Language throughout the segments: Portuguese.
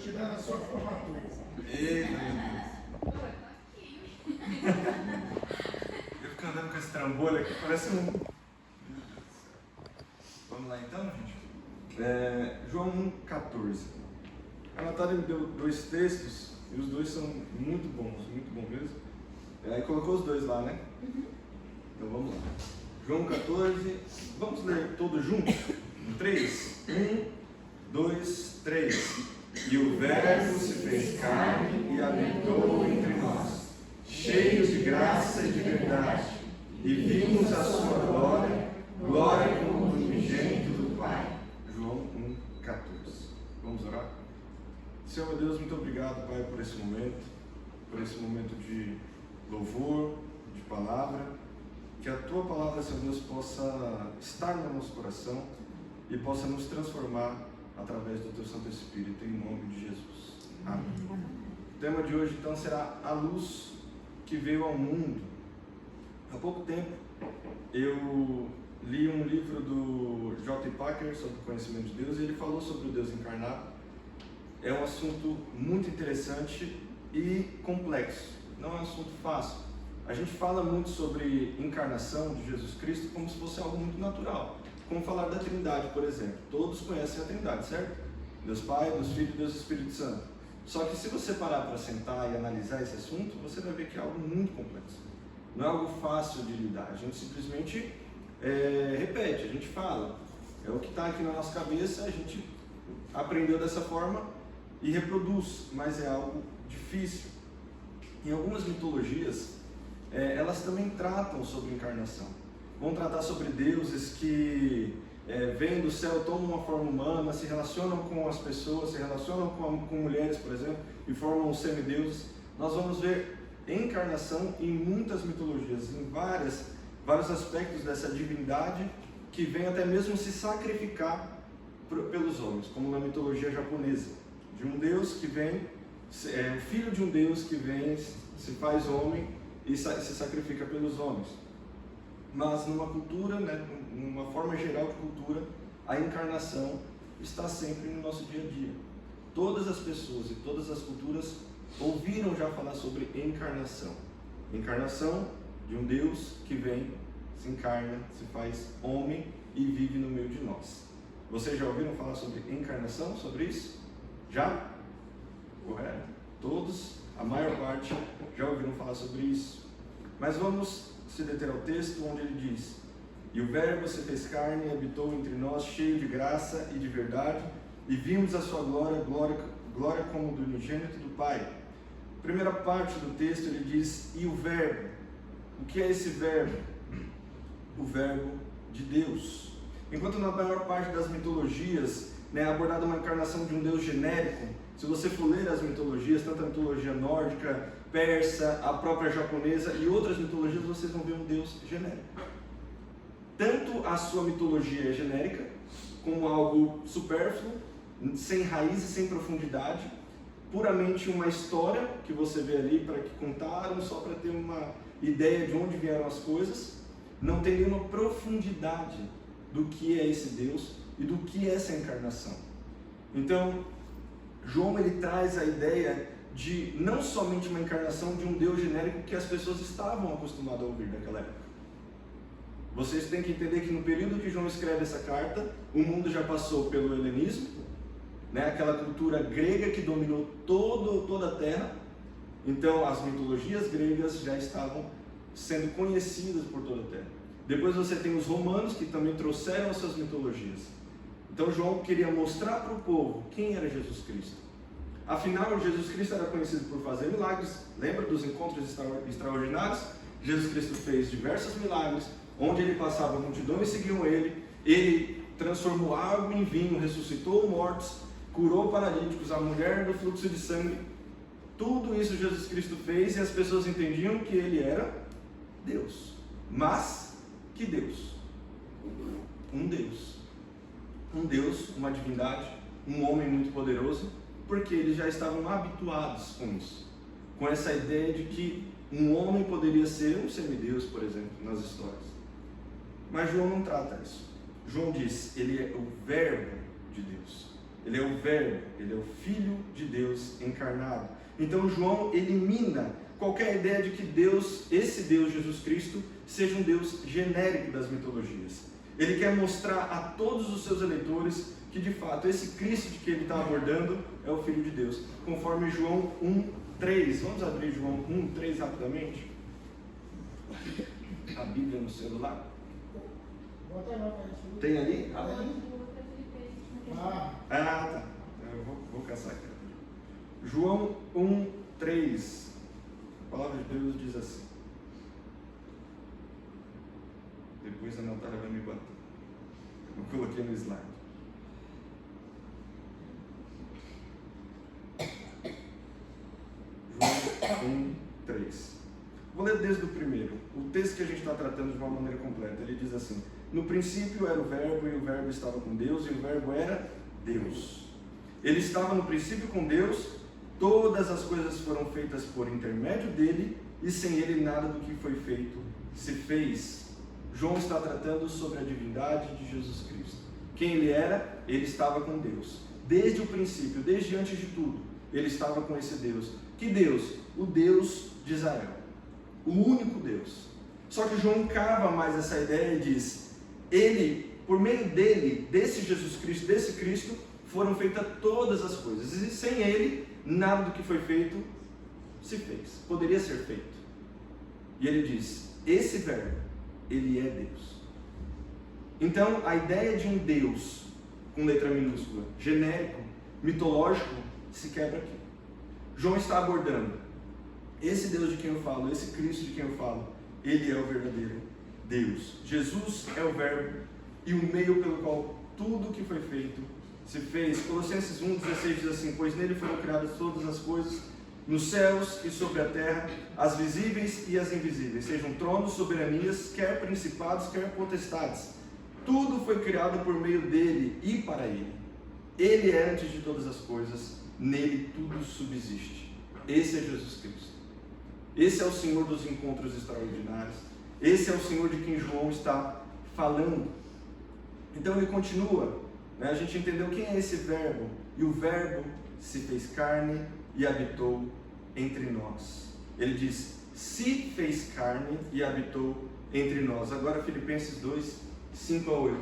te dar na sua formatura. Eita, meu Deus. Eu fico andando com esse trambolho aqui, parece um... Vamos lá então, gente? João 1,14. A Natália me deu 2 textos e os 2 são muito bons mesmo. Aí colocou os 2 lá, né? Então vamos lá. João 14, vamos ler todos juntos? 3, 1, 2, 3. E o Verbo se fez carne e habitou entre nós, cheio de graça e de verdade, e vimos a sua glória, glória como do unigênito do Pai. João 1,14. Vamos orar? Senhor meu Deus, muito obrigado, Pai, por esse momento de louvor, de palavra. Que a Tua palavra, Senhor Deus, possa estar no nosso coração e possa nos transformar através do Teu Santo Espírito, em nome de Jesus. Amém. O tema de hoje, então, será a luz que veio ao mundo. Há pouco tempo, eu li um livro do J. Packer sobre o conhecimento de Deus e ele falou sobre o Deus encarnado. É um assunto muito interessante e complexo, não é um assunto fácil. A gente fala muito sobre encarnação de Jesus Cristo como se fosse algo muito natural. Como falar da Trindade, por exemplo. Todos conhecem a Trindade, certo? Deus Pai, Deus Filho e Deus Espírito Santo. Só que se você parar para sentar e analisar esse assunto, você vai ver que é algo muito complexo. Não é algo fácil de lidar. A gente simplesmente repete, a gente fala. É o que está aqui na nossa cabeça, a gente aprendeu dessa forma e reproduz, mas é algo difícil. Em algumas mitologias, elas também tratam sobre encarnação. Vão tratar sobre deuses que vêm do céu, tomam uma forma humana, se relacionam com as pessoas, se relacionam com mulheres, por exemplo, e formam semideuses. Nós vamos ver encarnação em muitas mitologias, em vários aspectos dessa divindade que vem até mesmo se sacrificar pelos homens, como na mitologia japonesa, de um deus que vem, o filho de um deus que vem, se faz homem e se sacrifica pelos homens. Mas numa cultura, numa forma geral de cultura, a encarnação está sempre no nosso dia a dia. Todas as pessoas e todas as culturas ouviram já falar sobre encarnação. Encarnação de um Deus que vem, se encarna, se faz homem e vive no meio de nós. Vocês já ouviram falar sobre encarnação, sobre isso? Já? Correto? Todos, a maior parte, já ouviram falar sobre isso. Mas vamos se deter ao texto onde ele diz: e o Verbo se fez carne e habitou entre nós, cheio de graça e de verdade, e vimos a sua glória, glória como do unigênito do Pai. Primeira parte do texto ele diz: e o Verbo. O que é esse Verbo? O Verbo de Deus. Enquanto na maior parte das mitologias é abordada uma encarnação de um Deus genérico, se você for ler as mitologias, tanto a mitologia nórdica, persa, a própria japonesa e outras mitologias, vocês vão ver um Deus genérico. Tanto a sua mitologia é genérica, como algo supérfluo, sem raiz e sem profundidade, puramente uma história que você vê ali para que contaram, só para ter uma ideia de onde vieram as coisas, não tem nenhuma profundidade do que é esse Deus e do que é essa encarnação. Então, João ele traz a ideia de não somente uma encarnação de um Deus genérico que as pessoas estavam acostumadas a ouvir naquela época. Vocês têm que entender que no período que João escreve essa carta, o mundo já passou pelo helenismo, aquela cultura grega que dominou toda a terra. Então as mitologias gregas já estavam sendo conhecidas por toda a terra. Depois você tem os romanos que também trouxeram as suas mitologias. Então João queria mostrar para o povo quem era Jesus Cristo. Afinal, Jesus Cristo era conhecido por fazer milagres. Lembra dos encontros extraordinários? Jesus Cristo fez diversos milagres, onde ele passava a multidão e seguiam ele. Ele transformou água em vinho, ressuscitou mortos, curou paralíticos, a mulher do fluxo de sangue. Tudo isso Jesus Cristo fez e as pessoas entendiam que ele era Deus. Mas, que Deus? Um Deus. Um Deus, uma divindade, um homem muito poderoso, porque eles já estavam habituados com isso. Com essa ideia de que um homem poderia ser um semideus, por exemplo, nas histórias. Mas João não trata isso. João diz, ele é o Verbo de Deus. Ele é o Verbo, ele é o Filho de Deus encarnado. Então João elimina qualquer ideia de que Deus, esse Deus Jesus Cristo, seja um Deus genérico das mitologias. Ele quer mostrar a todos os seus eleitores que de fato esse Cristo de que ele está abordando é o Filho de Deus, conforme João 1:3. Vamos abrir João 1:3 rapidamente? A Bíblia no celular. Tem ali? Tá. Eu vou caçar aqui. João 1:3. A palavra de Deus diz assim. Depois a Natália vai me bater. Eu coloquei no slide. João 1:3. Vou ler desde o primeiro. O texto que a gente está tratando de uma maneira completa. Ele diz assim: no princípio era o Verbo, e o Verbo estava com Deus, e o Verbo era Deus. Ele estava no princípio com Deus. Todas as coisas foram feitas por intermédio dele, e sem ele nada do que foi feito se fez. João está tratando sobre a divindade de Jesus Cristo. Quem ele era? Ele estava com Deus. Desde o princípio, desde antes de tudo, ele estava com esse Deus. Que Deus? O Deus de Israel. O único Deus. Só que João cava mais essa ideia e diz: ele, por meio dele, desse Jesus Cristo, desse Cristo, foram feitas todas as coisas. E sem ele, nada do que foi feito se fez. Poderia ser feito. E ele diz: esse Verbo, ele é Deus. Então, a ideia de um Deus, com letra minúscula, genérico, mitológico, se quebra aqui. João está abordando esse Deus de quem eu falo, esse Cristo de quem eu falo, ele é o verdadeiro Deus. Jesus é o Verbo e o meio pelo qual tudo que foi feito se fez. Colossenses 1:16 diz assim: pois nele foram criadas todas as coisas, nos céus e sobre a terra, as visíveis e as invisíveis, sejam tronos, soberanias, quer principados, quer potestades. Tudo foi criado por meio dele e para ele. Ele é antes de todas as coisas, nele tudo subsiste. Esse é Jesus Cristo. Esse é o Senhor dos encontros extraordinários. Esse é o Senhor de quem João está falando. Então ele continua, né? A gente entendeu quem é esse Verbo. E o Verbo se fez carne e habitou entre nós. Ele diz: se fez carne e habitou entre nós. Agora Filipenses 2:5-8.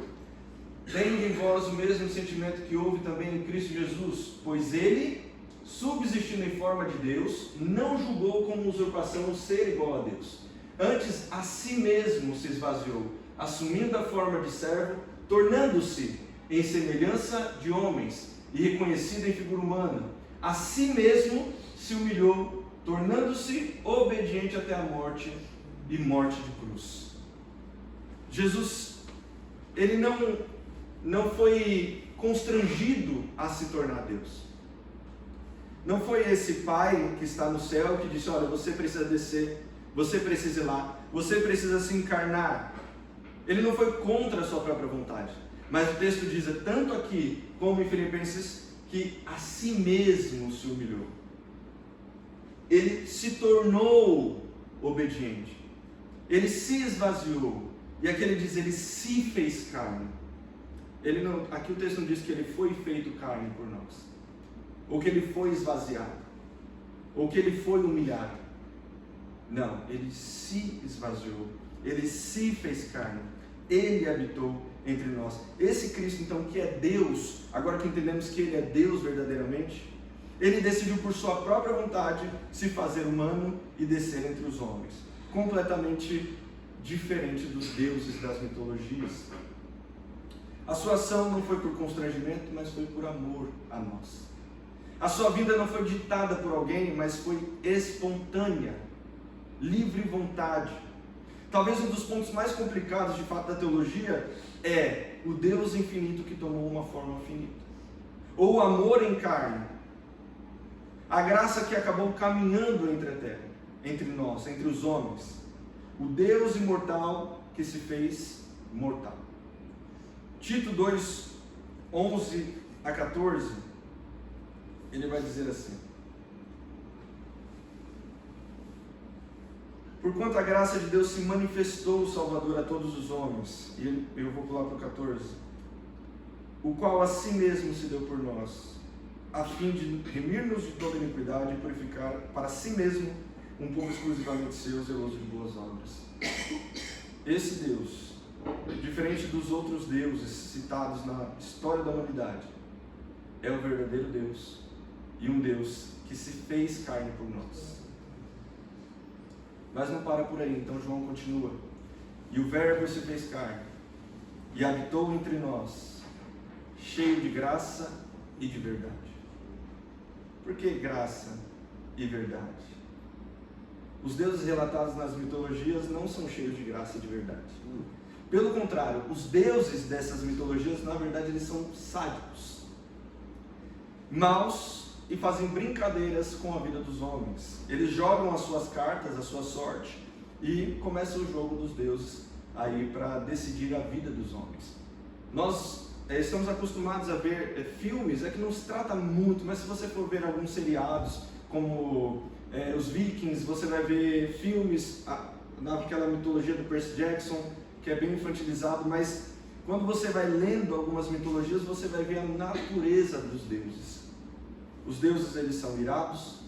Tende em vós o mesmo sentimento que houve também em Cristo Jesus, pois ele, subsistindo em forma de Deus, não julgou como usurpação o ser igual a Deus. Antes a si mesmo se esvaziou, assumindo a forma de servo, tornando-se em semelhança de homens e reconhecido em figura humana. A si mesmo se humilhou, tornando-se obediente até a morte e morte de cruz. Jesus, ele não foi constrangido a se tornar Deus. Não foi esse Pai que está no céu que disse: olha, você precisa descer, você precisa ir lá, você precisa se encarnar. Ele não foi contra a sua própria vontade. Mas o texto diz, tanto aqui como em Filipenses, que a si mesmo se humilhou. Ele se tornou obediente. Ele se esvaziou. E aqui ele diz, ele se fez carne. Aqui o texto não diz que ele foi feito carne por nós, ou que ele foi esvaziado, ou que ele foi humilhado. Não, ele se esvaziou, ele se fez carne, ele habitou entre nós. Esse Cristo então, que é Deus, agora que entendemos que ele é Deus verdadeiramente, ele decidiu por sua própria vontade se fazer humano e descer entre os homens, completamente diferente dos deuses das mitologias. A sua ação não foi por constrangimento, mas foi por amor a nós. A sua vida não foi ditada por alguém, mas foi espontânea, livre vontade. Talvez um dos pontos mais complicados de fato da teologia é o Deus infinito que tomou uma forma finita, ou o amor em carne, a graça que acabou caminhando entre a terra, entre nós, entre os homens, o Deus imortal que se fez mortal. Tito 2:11-14, ele vai dizer assim: porquanto a graça de Deus se manifestou, Salvador, a todos os homens. E eu vou pular para o 14. o qual a si mesmo se deu por nós, a fim de remir-nos de toda iniquidade e purificar para si mesmo um povo exclusivamente seu, zeloso de boas obras. Esse Deus, diferente dos outros deuses citados na história da humanidade, é o verdadeiro Deus e um Deus que se fez carne por nós. Mas não para por aí, então João continua. E o Verbo se fez carne e habitou entre nós, cheio de graça e de verdade. Por que graça e verdade? Os deuses relatados nas mitologias não são cheios de graça e de verdade. Pelo contrário, os deuses dessas mitologias, na verdade, eles são sádicos, maus e fazem brincadeiras com a vida dos homens. Eles jogam as suas cartas, a sua sorte, e começa o jogo dos deuses aí para decidir a vida dos homens. Nós estamos acostumados a ver filmes, que não se trata muito, mas se você for ver alguns seriados, como os Vikings, você vai ver filmes naquela mitologia do Percy Jackson, que é bem infantilizado, mas quando você vai lendo algumas mitologias, você vai ver a natureza dos deuses. Os deuses, eles são irados,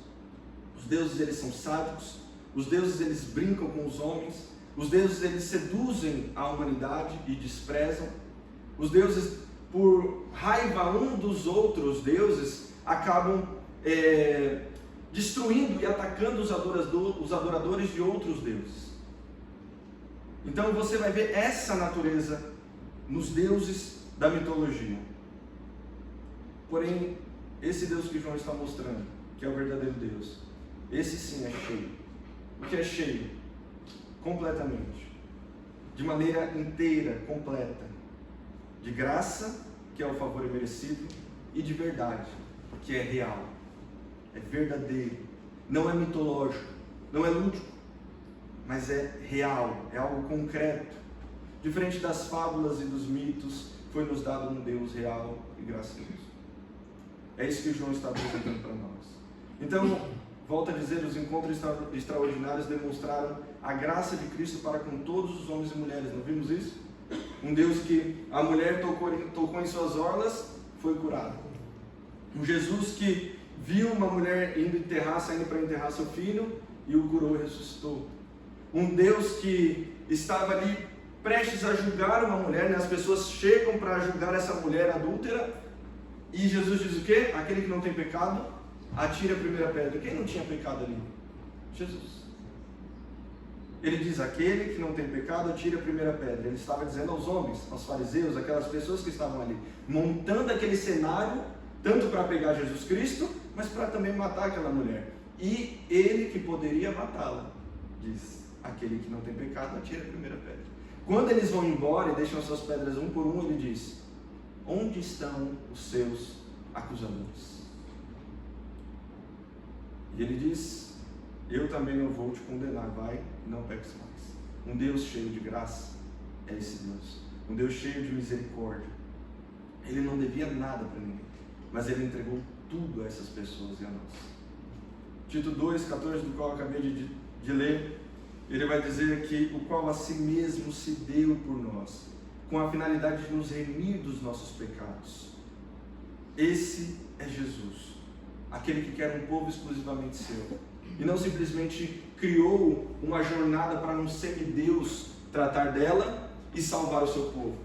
os deuses, eles são sádicos, os deuses, eles brincam com os homens, os deuses, eles seduzem a humanidade e desprezam. Os deuses, por raiva um dos outros deuses, acabam destruindo e atacando os adoradores de outros deuses. Então você vai ver essa natureza nos deuses da mitologia. Porém, esse Deus que João está mostrando, que é o verdadeiro Deus, esse sim é cheio. O que é cheio? Completamente. De maneira inteira, completa. De graça, que é o favor imerecido, e de verdade, que é real. É verdadeiro. Não é mitológico, não é lúdico, mas é real, é algo concreto. Diferente das fábulas e dos mitos, foi nos dado um Deus real e gracioso. É isso que João está apresentando para nós. Então, volto a dizer, os encontros extraordinários demonstraram a graça de Cristo para com todos os homens e mulheres. Não vimos isso? Um Deus que a mulher tocou em suas orlas, foi curado. Um Jesus que viu uma mulher saindo para enterrar seu filho e o curou e ressuscitou. Um Deus que estava ali prestes a julgar uma mulher, as pessoas chegam para julgar essa mulher adúltera, e Jesus diz o quê? Aquele que não tem pecado, atire a primeira pedra. Quem não tinha pecado ali? Jesus. Ele diz, aquele que não tem pecado, atire a primeira pedra. Ele estava dizendo aos homens, aos fariseus, aquelas pessoas que estavam ali, montando aquele cenário, tanto para pegar Jesus Cristo, mas para também matar aquela mulher. E ele que poderia matá-la, diz, aquele que não tem pecado, atire a primeira pedra. Quando eles vão embora e deixam as suas pedras um por um, ele diz, onde estão os seus acusadores? E ele diz, eu também não vou te condenar, vai, não peques mais. Um Deus cheio de graça é esse Deus. Um Deus cheio de misericórdia. Ele não devia nada para ninguém, mas ele entregou tudo a essas pessoas e a nós. Tito 2,14, do qual eu acabei de ler, ele vai dizer que o qual a si mesmo se deu por nós, com a finalidade de nos remir dos nossos pecados. Esse é Jesus, aquele que quer um povo exclusivamente seu, e não simplesmente criou uma jornada para um semideus tratar dela e salvar o seu povo,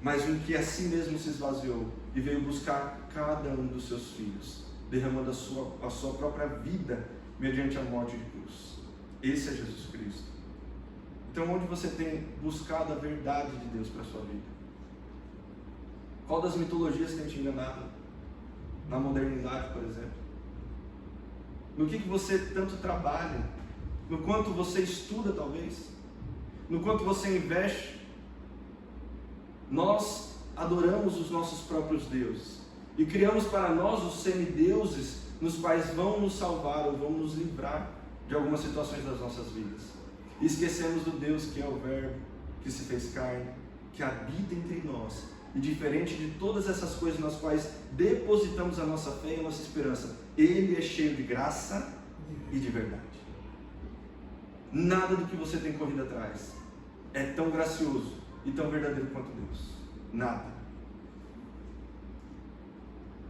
mas um que a si mesmo se esvaziou e veio buscar cada um dos seus filhos, derramando a sua própria vida mediante a morte de cruz. Esse é Jesus Cristo. Então, onde você tem buscado a verdade de Deus para a sua vida? Qual das mitologias tem te enganado? Na modernidade, por exemplo? No que você tanto trabalha? No quanto você estuda, talvez? No quanto você investe? Nós adoramos os nossos próprios deuses e criamos para nós os semideuses nos quais vão nos salvar ou vão nos livrar de algumas situações das nossas vidas. E esquecemos do Deus que é o Verbo, que se fez carne, que habita entre nós. E diferente de todas essas coisas nas quais depositamos a nossa fé e a nossa esperança, Ele é cheio de graça e de verdade. Nada do que você tem corrido atrás é tão gracioso e tão verdadeiro quanto Deus. Nada.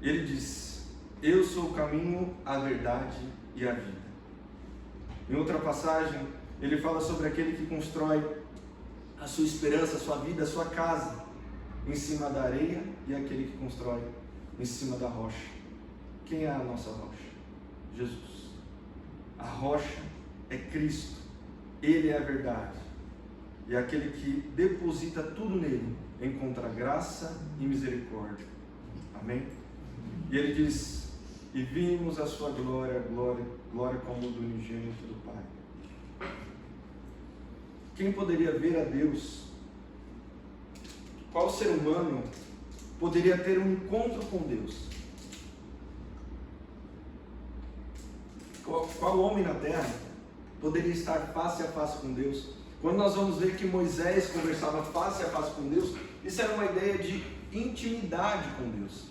Ele diz: eu sou o caminho, a verdade e a vida. Em outra passagem, ele fala sobre aquele que constrói a sua esperança, a sua vida, a sua casa em cima da areia, e aquele que constrói em cima da rocha. Quem é a nossa rocha? Jesus. A rocha é Cristo. Ele é a verdade. E aquele que deposita tudo nele encontra graça e misericórdia. Amém? E ele diz: e vimos a sua glória, glória como do unigênito do Pai. Quem poderia ver a Deus? Qual ser humano poderia ter um encontro com Deus? Qual homem na terra poderia estar face a face com Deus? Quando nós vamos ver que Moisés conversava face a face com Deus, isso era uma ideia de intimidade com Deus,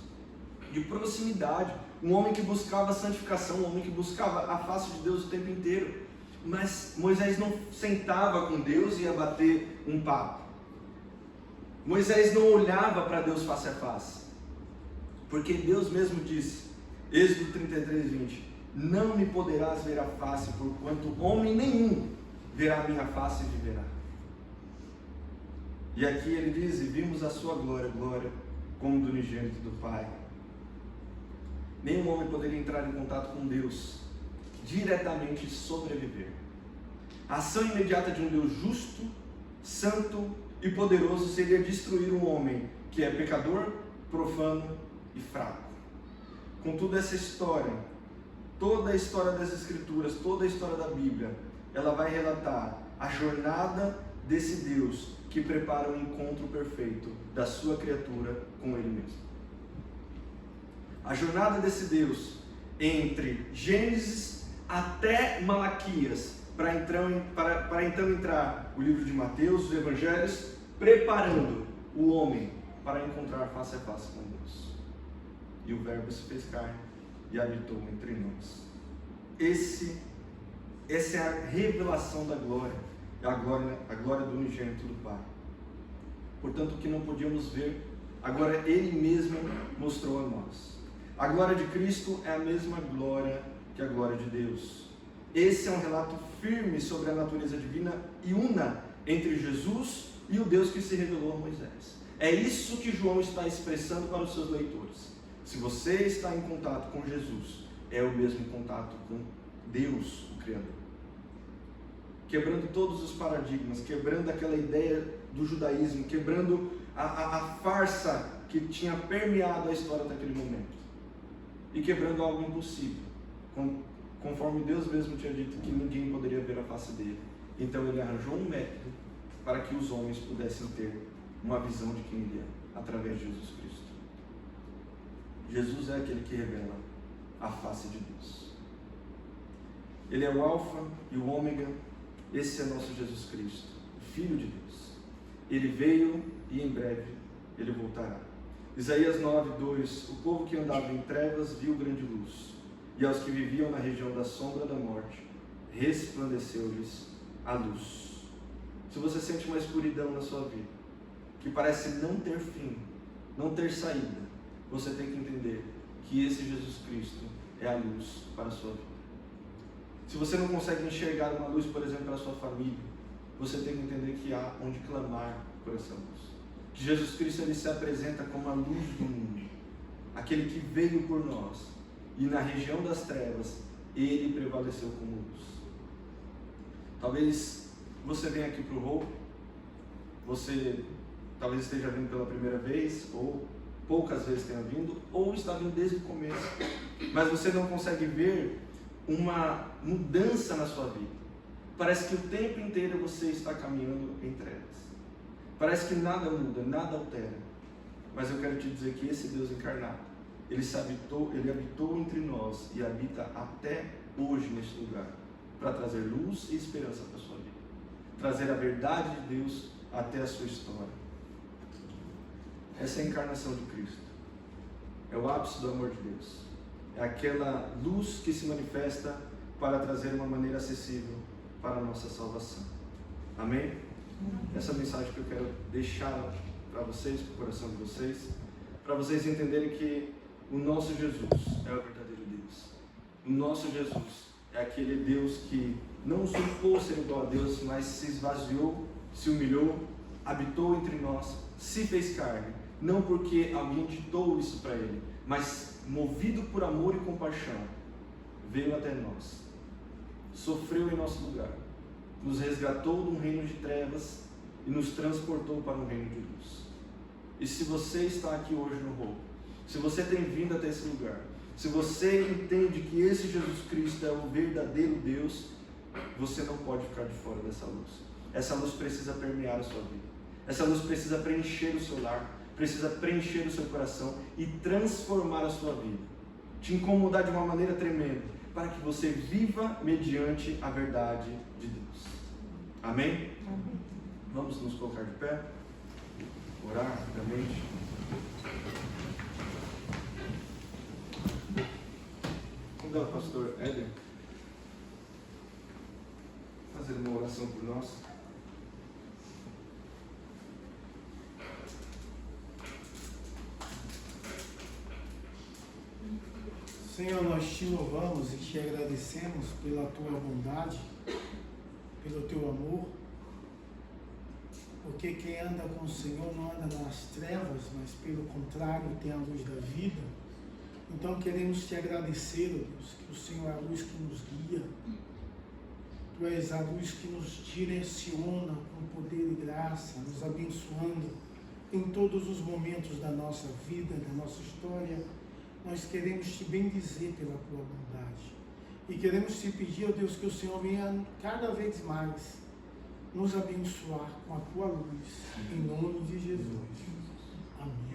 de proximidade. Um homem que buscava santificação, um homem que buscava a face de Deus o tempo inteiro. Mas Moisés não sentava com Deus e ia bater um papo. Moisés não olhava para Deus face a face, porque Deus mesmo disse, Êxodo 33:20, não me poderás ver a face, porquanto homem nenhum verá a minha face e viverá. E aqui ele diz, e vimos a sua glória, glória como do unigênito do Pai. Nenhum homem poderia entrar em contato com Deus diretamente e sobreviver. A ação imediata de um Deus justo, santo e poderoso seria destruir um homem que é pecador, profano e fraco. Contudo, essa história, toda a história das Escrituras, toda a história da Bíblia, ela vai relatar a jornada desse Deus que prepara o encontro perfeito da sua criatura com Ele mesmo. A jornada desse Deus entre Gênesis até Malaquias, para então entrar o livro de Mateus, os Evangelhos, preparando o homem para encontrar face a face com Deus. E o Verbo se fez carne e habitou entre nós. Essa é a revelação da glória, a glória do unigênito do Pai. Portanto, o que não podíamos ver, agora Ele mesmo mostrou a nós. A glória de Cristo é a mesma glória que a glória de Deus. Esse é um relato firme sobre a natureza divina e una entre Jesus e o Deus que se revelou a Moisés. É isso que João está expressando para os seus leitores. Se você está em contato com Jesus, é o mesmo contato com Deus, o Criador. Quebrando todos os paradigmas, quebrando aquela ideia do judaísmo, quebrando a farsa que tinha permeado a história daquele momento. E quebrando algo impossível, conforme Deus mesmo tinha dito que ninguém poderia ver a face dele. Então ele arranjou um método para que os homens pudessem ter uma visão de quem ele é, através de Jesus Cristo. Jesus é aquele que revela a face de Deus. Ele é o Alfa e o Ômega. Esse é nosso Jesus Cristo, o Filho de Deus. Ele veio e em breve ele voltará. Isaías 9:2, o povo que andava em trevas viu grande luz, e aos que viviam na região da sombra da morte, resplandeceu-lhes a luz. Se você sente uma escuridão na sua vida, que parece não ter fim, não ter saída, você tem que entender que esse Jesus Cristo é a luz para a sua vida. Se você não consegue enxergar uma luz, por exemplo, para a sua família, você tem que entender que há onde clamar por essa luz. Que Jesus Cristo ele se apresenta como a luz do mundo, aquele que veio por nós, e na região das trevas, ele prevaleceu como luz. Talvez você venha aqui para o Hope, você talvez esteja vindo pela primeira vez, ou poucas vezes tenha vindo, ou está vindo desde o começo, mas você não consegue ver uma mudança na sua vida. Parece que o tempo inteiro você está caminhando em trevas. Parece que nada muda, nada altera. Mas eu quero te dizer que esse Deus encarnado, ele habitou entre nós e habita até hoje neste lugar, para trazer luz e esperança para a sua vida, trazer a verdade de Deus até a sua história. Essa é a encarnação de Cristo, é o ápice do amor de Deus, é aquela luz que se manifesta para trazer uma maneira acessível para a nossa salvação. Amém? Essa mensagem que eu quero deixar para vocês, para o coração de vocês, para vocês entenderem que O nosso Jesus é o verdadeiro Deus. O nosso Jesus é aquele Deus que não usurpou ser igual a Deus, mas se esvaziou, se humilhou, habitou entre nós, se fez carne. Não porque alguém ditou isso para ele, mas movido por amor e compaixão, veio até nós, sofreu em nosso lugar, nos resgatou de um reino de trevas e nos transportou para um reino de luz. E se você está aqui hoje no Hope, se você tem vindo até esse lugar, se você entende que esse Jesus Cristo é o verdadeiro Deus, você não pode ficar de fora dessa luz. Essa luz precisa permear a sua vida. Essa luz precisa preencher o seu lar, precisa preencher o seu coração e transformar a sua vida. Te incomodar de uma maneira tremenda, para que você viva mediante a verdade de Deus. Amém? Amém. Vamos nos colocar de pé, orar rapidamente. Convidar o pastor Éder fazer uma oração por nós. Senhor, nós te louvamos e te agradecemos pela tua bondade, pelo teu amor, porque quem anda com o Senhor não anda nas trevas, mas pelo contrário tem a luz da vida. Então queremos te agradecer, ó Deus, que o Senhor é a luz que nos guia, tu és a luz que nos direciona com poder e graça, nos abençoando em todos os momentos da nossa vida, da nossa história. Nós queremos te bendizer pela tua bondade e queremos te pedir, ó Deus, que o Senhor venha cada vez mais nos abençoar com a tua luz, em nome de Jesus. Amém.